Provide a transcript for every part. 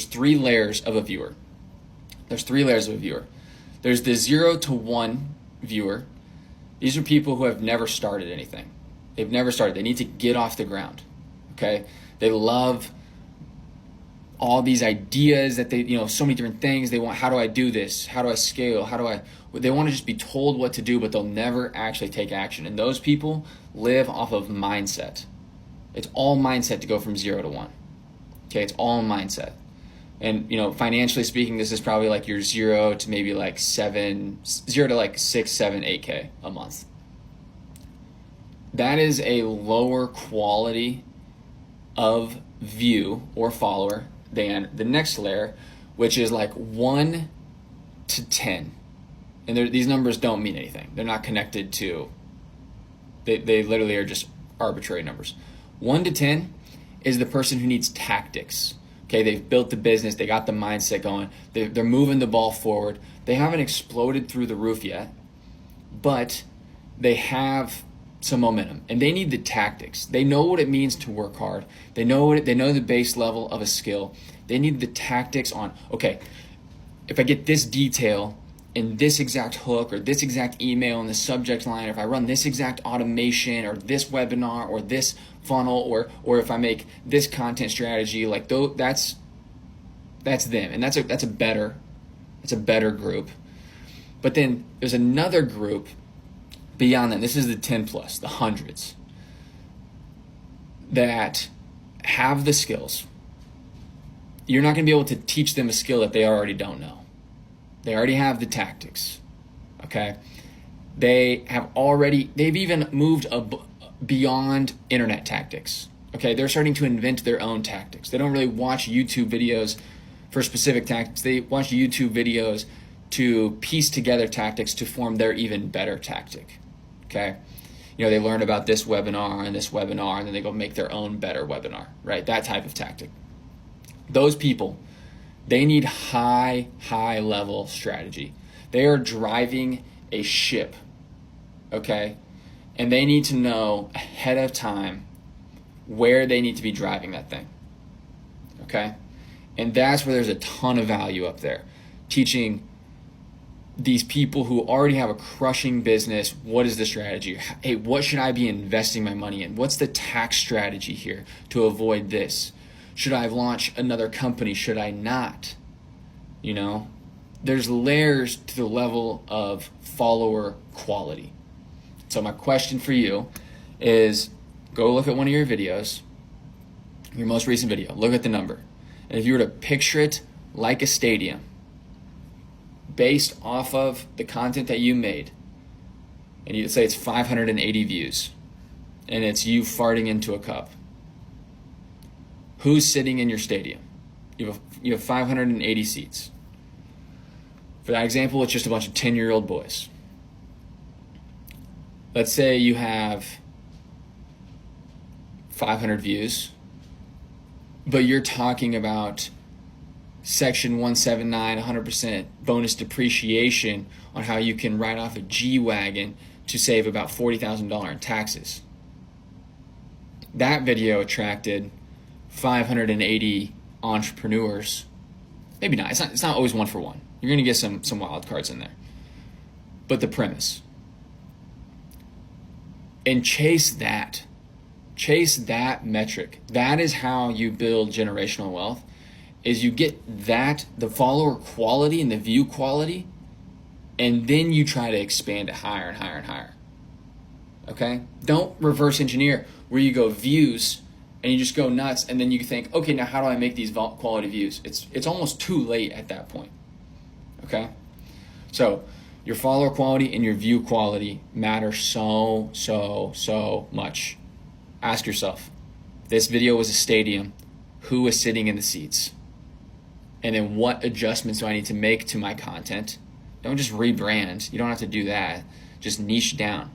there's three layers of a viewer. There's three layers of a viewer. There's the 0 to 1 viewer. These are people who have never started anything. They've never started. They need to get off the ground. Okay? They love all these ideas that they, so many different things. They want, how do I do this? How do I scale? They want to just be told what to do, but they'll never actually take action. And those people live off of mindset. It's all mindset to go from 0 to 1. Okay? It's all mindset. And, financially speaking, this is probably like your 0 to maybe like 0 to like 6, 7, 8K a month. That is a lower quality of view or follower than the next layer, which is like 1 to 10. And these numbers don't mean anything. They're not connected to, they literally are just arbitrary numbers. 1 to 10 is the person who needs tactics. Okay, they've built the business, they got the mindset going, they're moving the ball forward. They haven't exploded through the roof yet, but they have some momentum and they need the tactics. They know what it means to work hard. They know the base level of a skill. They need the tactics on, okay, if I get this detail in this exact hook or this exact email in the subject line, or if I run this exact automation or this webinar or this funnel, or if I make this content strategy, like that's them, and that's a better group. But then there's another group beyond that. This is the 10 plus, the hundreds that have the skills. You're not going to be able to teach them a skill that they already don't know. They already have the tactics, okay? They've even moved beyond internet tactics, okay? They're starting to invent their own tactics. They don't really watch YouTube videos for specific tactics. They watch YouTube videos to piece together tactics to form their even better tactic, okay? They learn about this webinar, and then they go make their own better webinar, right? That type of tactic. Those people, they need high level strategy. They are driving a ship, okay? And they need to know ahead of time where they need to be driving that thing, okay? And that's where there's a ton of value up there. Teaching these people who already have a crushing business, what is the strategy? Hey, what should I be investing my money in? What's the tax strategy here to avoid this? Should I launch another company? Should I not? There's layers to the level of follower quality. So my question for you is, go look at one of your videos, your most recent video, look at the number. And if you were to picture it like a stadium, based off of the content that you made, and you'd say it's 580 views, and it's you farting into a cup, who's sitting in your stadium? You have 580 seats. For that example, it's just a bunch of 10-year-old boys. Let's say you have 500 views, but you're talking about Section 179, 100% bonus depreciation on how you can write off a G-Wagon to save about $40,000 in taxes. That video attracted 580 entrepreneurs. Maybe not. It's not always one for one. You're going to get some wild cards in there. But the premise. And chase that metric. That is how you build generational wealth. Is you get the follower quality and the view quality, and then you try to expand it higher and higher and higher. Okay? Don't reverse engineer where you go views and you just go nuts, and then you think, okay, now how do I make these quality views? It's almost too late at that point. Okay? So your follower quality and your view quality matter so much. Ask yourself, this video was a stadium, who is sitting in the seats? And then what adjustments do I need to make to my content? Don't just rebrand. You don't have to do that. Just niche down.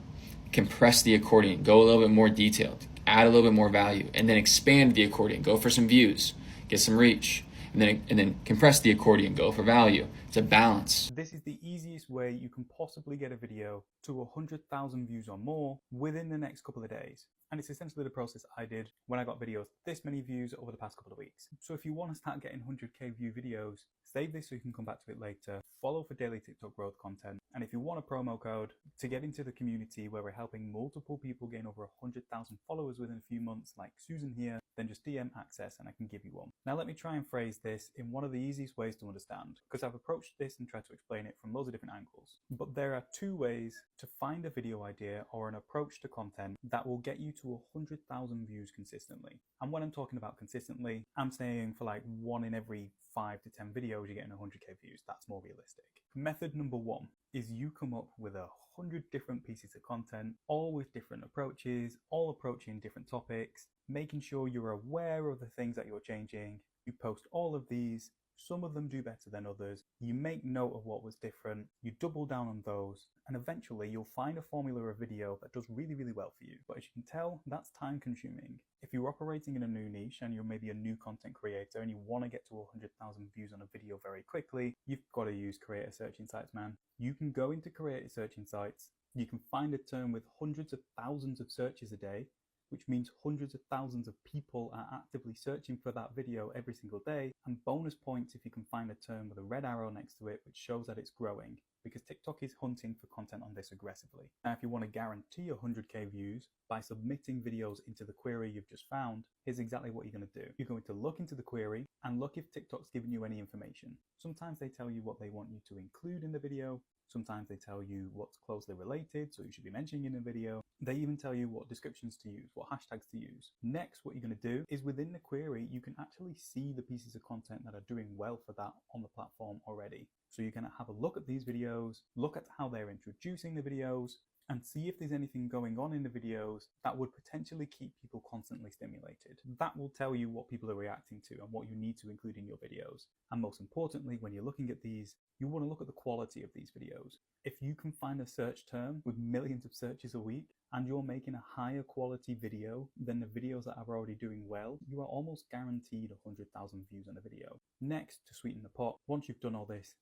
Compress the accordion. Go a little bit more detailed. Add a little bit more value. And then expand the accordion. Go for some views. Get some reach. And then compress the accordion. Go for value. It's a balance. This is the easiest way you can possibly get a video to 100,000 views or more within the next couple of days. And it's essentially the process I did when I got videos this many views over the past couple of weeks. So if you want to start getting 100k view videos, save this so you can come back to it later, follow for daily TikTok growth content. And if you want a promo code to get into the community where we're helping multiple people gain over 100,000 followers within a few months, like Susan here, then just DM Access and I can give you one. Now let me try and phrase this in one of the easiest ways to understand, because I've approached this and tried to explain it from loads of different angles. But there are two ways to find a video idea or an approach to content that will get you to 100,000 views consistently. And when I'm talking about consistently, I'm saying for like 1 in every 5 to 10 videos you're getting 100k views. That's more realistic. Method number 1 is you come up with 100 different pieces of content, all with different approaches, all approaching different topics, making sure you're aware of the things that you're changing. You post all of these. Some of them do better than others. You make note of what was different. You double down on those. And eventually you'll find a formula or video that does really, really well for you. But as you can tell, that's time consuming. If you're operating in a new niche and you're maybe a new content creator and you want to get to 100,000 views on a video very quickly, you've got to use Creator Search Insights, man. You can go into Creator Search Insights. You can find a term with hundreds of thousands of searches a day, which means hundreds of thousands of people are actively searching for that video every single day, and bonus points if you can find a term with a red arrow next to it which shows that it's growing, because TikTok is hunting for content on this aggressively. Now if you want to guarantee 100k views by submitting videos into the query you've just found, here's exactly what you're going to do. You're going to look into the query and look if TikTok's giving you any information. Sometimes they tell you what they want you to include in the video. Sometimes they tell you what's closely related, so you should be mentioning in a video. They even tell you what descriptions to use, what hashtags to use. Next, what you're going to do is within the query, you can actually see the pieces of content that are doing well for that on the platform already. So you're going to have a look at these videos, look at how they're introducing the videos, and see if there's anything going on in the videos that would potentially keep people constantly stimulated. That will tell you what people are reacting to and what you need to include in your videos. And most importantly, when you're looking at these, you want to look at the quality of these videos. If you can find a search term with millions of searches a week and you're making a higher quality video than the videos that are already doing well, you are almost guaranteed 100,000 views on a video. Next, to sweeten the pot, once you've done all this,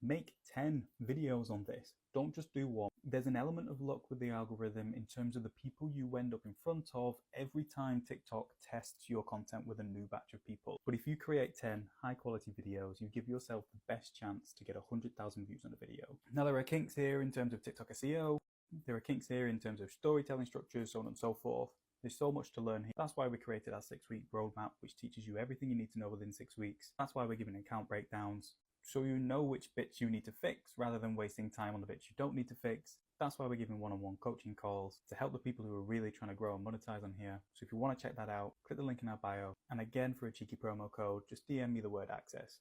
make 10 videos on this. Don't just do one. There's an element of luck with the algorithm in terms of the people you end up in front of every time TikTok tests your content with a new batch of people. But if you create 10 high quality videos, you give yourself the best chance to get 100,000 views on a video. Now there are kinks here in terms of TikTok SEO. There are kinks here in terms of storytelling structures, so on and so forth. There's so much to learn here. That's why we created our 6-week roadmap, which teaches you everything you need to know within 6 weeks. That's why we're giving account breakdowns, so you know which bits you need to fix rather than wasting time on the bits you don't need to fix. That's why we're giving one-on-one coaching calls to help the people who are really trying to grow and monetize on here. So if you want to check that out, click the link in our bio. And again, for a cheeky promo code, just DM me the word access.